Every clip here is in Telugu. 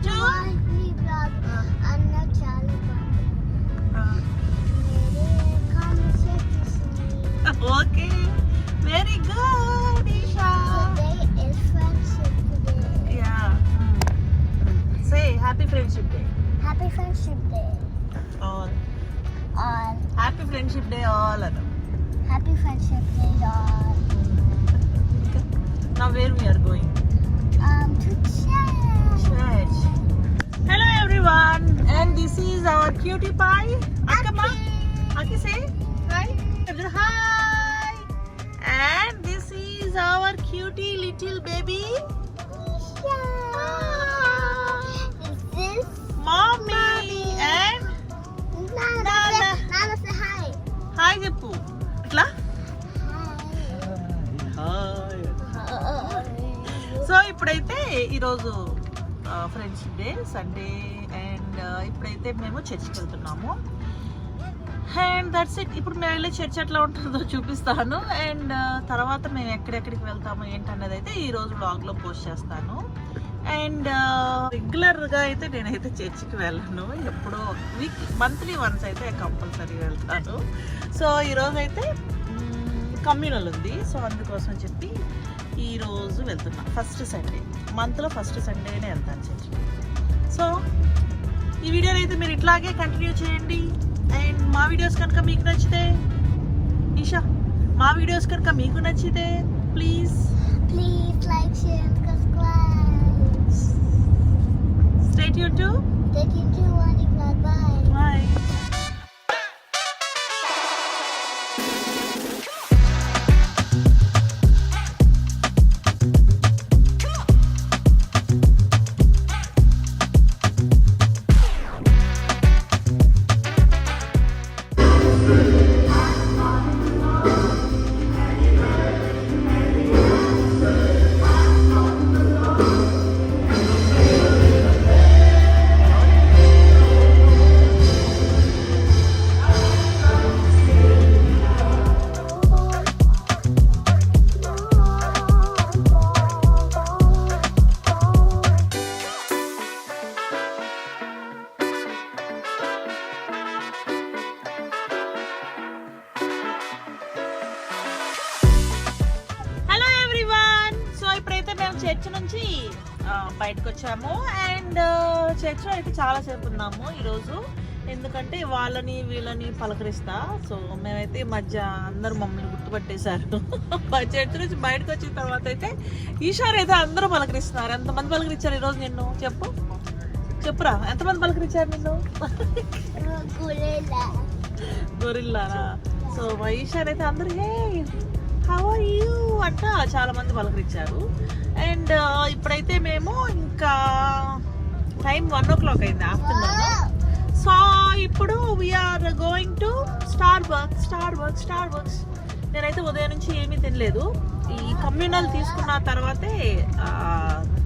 to Anna okay, very good, Isha. Today is Friendship Day. Yeah. Say happy friendship day. Happy Friendship Day. All. All. Happy friendship day all of them. Happy Friendship Day, all. Now where we are going? To church. Church. Hello everyone, and this is our cutie pie. Akkama. Aki say hi. Hi. And this is our cutie little baby. Is this Mommy. And Nana? Nana, say hi. hi చెప్పు ఇట్లా Hi. సో ఇప్పుడైతే ఈరోజు ఫ్రెండ్షిప్ డే సండే అండ్ ఇప్పుడైతే మేము చర్చ్కి వెళ్తున్నాము అండ్ దట్స్ ఇట్. ఇప్పుడు మేము వెళ్ళే చర్చ్ ఎట్లా ఉంటుందో చూపిస్తాను అండ్ తర్వాత మేము ఎక్కడెక్కడికి వెళ్తాము ఏంటన్నది అయితే ఈరోజు బ్లాగ్లో పోస్ట్ చేస్తాను. అండ్ రెగ్యులర్గా అయితే నేనైతే చర్చికి వెళ్ళను, ఎప్పుడో మంత్లీ వన్స్ అయితే కంపల్సరీ వెళ్తాను. సో ఈరోజు అయితే కమ్యూనల్ ఉంది, సో అందుకోసం చెప్పి ఈరోజు వెళ్తున్నా. ఫస్ట్ సండే, మంత్లో ఫస్ట్ సండేనే వెళ్తాను చర్చికి. సో ఈ వీడియోని అయితే మీరు ఇట్లాగే కంటిన్యూ చేయండి. అండ్ మా వీడియోస్ కనుక మీకు నచ్చితే ఈషా మా వీడియోస్ కనుక మీకు నచ్చితే please like, share, and subscribe. Stay tune to Stay tuned to Wani Vlog. Bye. Bye. Hello everyone. So ఇప్పుడైతే మేము చర్చ్ నుంచి బయటకు వచ్చాము అండ్ చర్చ్లో అయితే చాలాసేపు ఉన్నాము ఈరోజు, ఎందుకంటే వాళ్ళని వీళ్ళని పలకరిస్తా. సో మేమైతే ఈ మధ్య అందరూ మమ్మల్ని గుర్తుపట్టేశారు. చర్చ్ నుంచి బయటకు వచ్చిన తర్వాత అయితే ఈషార్ అయితే అందరూ పలకరిస్తున్నారు. ఎంతమంది పలకరించారు ఈరోజు నిన్ను చెప్పురా, ఎంతమంది పలకరించారు నిన్ను? Gorilla. గొరిల్లానా? సో మా ఈషార్ అయితే అందరూ హే హౌ ఆర్ యూ అంట చాలా మంది పలకరించారు. అండ్ ఇప్పుడైతే మేము ఇంకా టైం 1 o'clock అయింది ఆఫ్టర్నూన్. సో ఇప్పుడు వీఆర్ గోయింగ్ టు స్టార్బక్స్. నేనైతే ఉదయం నుంచి ఏమీ తినలేదు, ఈ కమ్యూనల్ తీసుకున్న తర్వాతే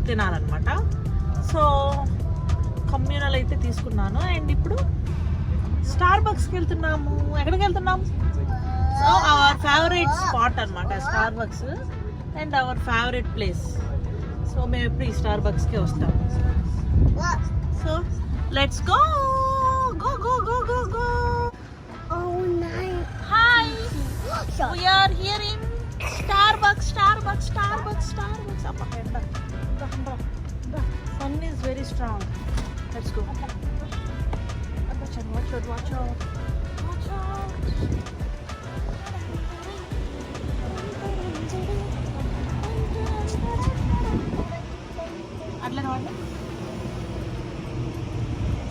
తినాలన్నమాట. సో కమ్యూనల్ అయితే తీసుకున్నాను అండ్ ఇప్పుడు స్టార్బక్స్కి వెళ్తున్నాము. ఎక్కడికి వెళ్తున్నాము? సో అవర్ ఫేవరెట్ స్పాట్ అనమాట Starbucks and our favourite place. So మేము ఎప్పుడు ఈ స్టార్బక్స్కే వస్తాము. So let's go. Oh, nice. Hi, we are here in Starbucks. అప్ప ఎండ, sun is very strong. Let's go. Watch out. అట్లా రావాలి.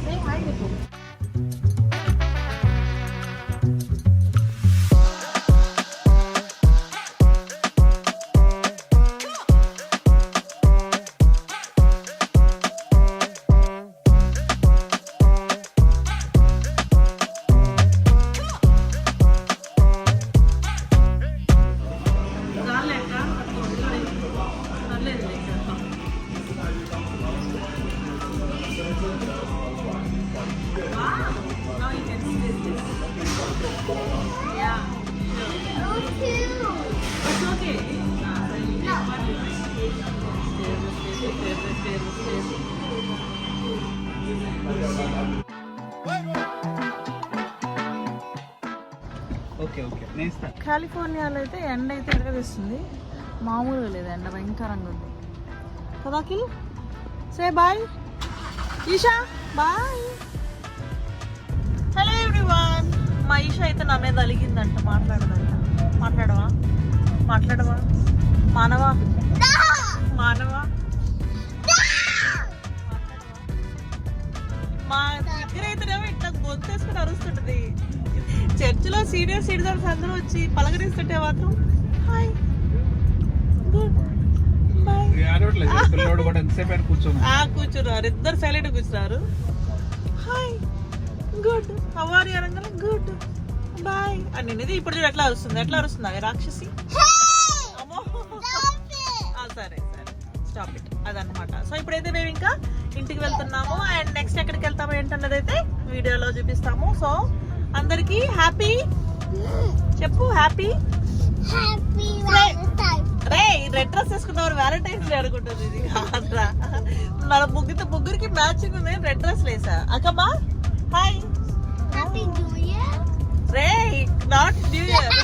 Say hi to me. గాలి లేక కాలిఫోర్నియాలో అయితే ఎండ అయితే ఎరగదిస్తుంది, మామూలుగా లేదు ఎండ, భయంకరంగా ఉంది కదా Akhil. Say bye Isha, bye. Hello everyone, మా ఈషా అయితే నా మీద అలిగిందంట, మాట్లాడవా మానవా మా దగ్గర అయితేనేమో ఇట్లా గొంతేసుకుని అరుస్తుంటది. చర్చిలో సీనియర్ సిటిజన్స్ అందరూ వచ్చి పలకరిస్తుంటే మాత్రం హాయ్ గుడ్ బాయ్ కూర్చున్నారు, ఇద్దరు సైలెంట్ కూర్చున్నారు. Hi good how are you అనగానే గుడ్ బాయ్ అని. ఇది ఇప్పుడు చూడు ఎట్లా అరుస్తుంది అవి రాక్షసి. అమ్మో సరే స్టాప్ ఇట్, అదనమాట. సో ఇప్పుడైతే మేము ఇంకా ఇంటికి వెళ్తున్నాము, అండ్ నెక్స్ట్ ఎక్కడికి వెళ్తాము ఏంటన్నది అయితే వీడియోలో చూపిస్తాము. సో అందరికి హ్యాపీ చెప్పు, హ్యాపీ రే. రెడ్ డ్రెస్ వేసుకున్నవారు వ్యాలంటైన్స్ డే అనుకుంటుంది. ఇది కాదురా, మన ముగ్గురికి మ్యాచింగ్ ఉంది, రెడ్ డ్రెస్ వేసా. అక్కమ్మా హాయ్. Happy New Year. రే నాట్ న్యూ ఇయర్.